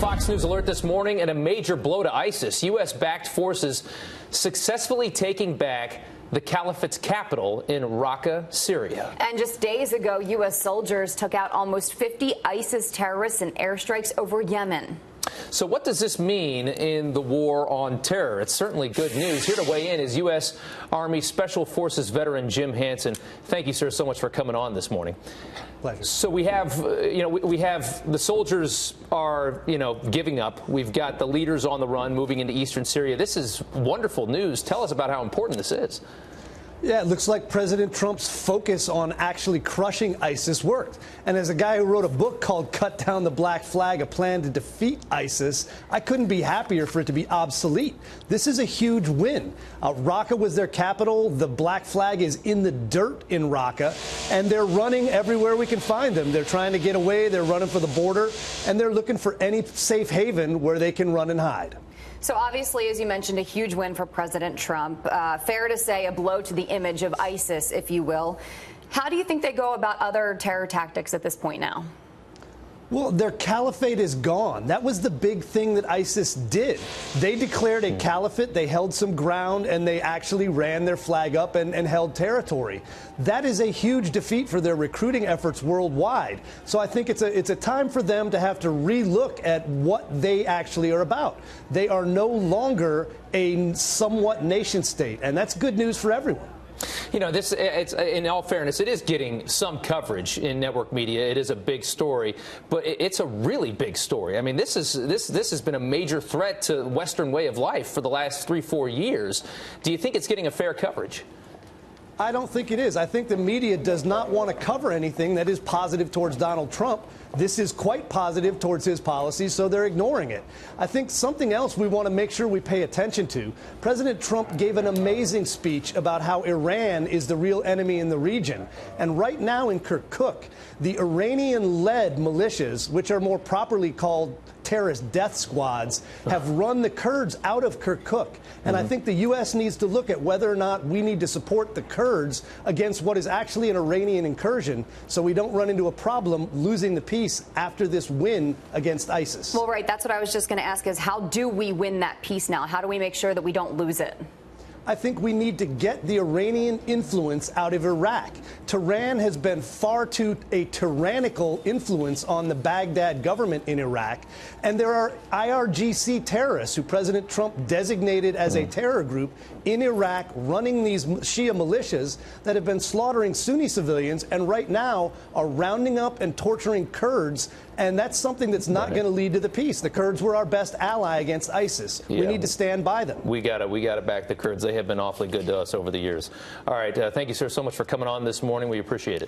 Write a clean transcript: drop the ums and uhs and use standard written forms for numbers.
Fox News alert this morning and a major blow to ISIS. U.S.-backed forces successfully taking back the Caliphate's capital in Raqqa, Syria. And just days ago, U.S. soldiers took out almost 50 ISIS terrorists in airstrikes over Yemen. So what does this mean in the war on terror? It's certainly good news. Here to weigh in is U.S. Army Special Forces veteran Jim Hanson. Thank you, sir, so much for coming on this morning. Pleasure. So we have, we have the soldiers are, giving up. We've got the leaders on the run moving into eastern Syria. This is wonderful news. Tell us about how important this is. Yeah, it looks like President Trump's focus on actually crushing ISIS worked. And as a guy who wrote a book called Cut Down the Black Flag, a plan to defeat ISIS, I couldn't be happier for it to be obsolete. This is a huge win. Raqqa was their capital. The black flag is in the dirt in Raqqa, and they're running everywhere we can find them. They're trying to get away. They're running for the border, and they're looking for any safe haven where they can run and hide. So obviously, as you mentioned, a huge win for President Trump. Fair to say a blow to the image of ISIS, if you will. How do you think they go about other terror tactics at this point now? Well, their caliphate is gone. That was the big thing that ISIS did. They declared a caliphate, they held some ground, and they actually ran their flag up and held territory. That is a huge defeat for their recruiting efforts worldwide. So I think it's a time for them to have to relook at what they actually are about. They are no longer a somewhat nation state, and that's good news for everyone. It's in all fairness, it is getting some coverage in network media. It is a big story, but it's a really big story. I mean, this has been a major threat to Western way of life for the last 3-4 years. Do you think it's getting a fair coverage? I don't think it is. I think the media does not want to cover anything that is positive towards Donald Trump. This is quite positive towards his policies, so they're ignoring it. I think something else we want to make sure we pay attention to. President Trump gave an amazing speech about how Iran is the real enemy in the region. And right now in Kirkuk, the Iranian-led militias, which are more properly called terrorist death squads, have run the Kurds out of Kirkuk. And I think the U.S. needs to look at whether or not we need to support the Kurds against what is actually an Iranian incursion, so we don't run into a problem losing the peace after this win against ISIS. Well, right. That's what I was just going to ask is how do we win that peace now? How do we make sure that we don't lose it? I think we need to get the Iranian influence out of Iraq. Tehran has been far too a tyrannical influence on the Baghdad government in Iraq. And there are IRGC terrorists who President Trump designated as a terror group in Iraq running these Shia militias that have been slaughtering Sunni civilians and right now are rounding up and torturing Kurds. And that's something that's not going to lead to the peace. The Kurds were our best ally against ISIS. Yeah. We need to stand by them. We got to back the Kurds. They have been awfully good to us over the years. All right. Thank you, sir, so much for coming on this morning. We appreciate it.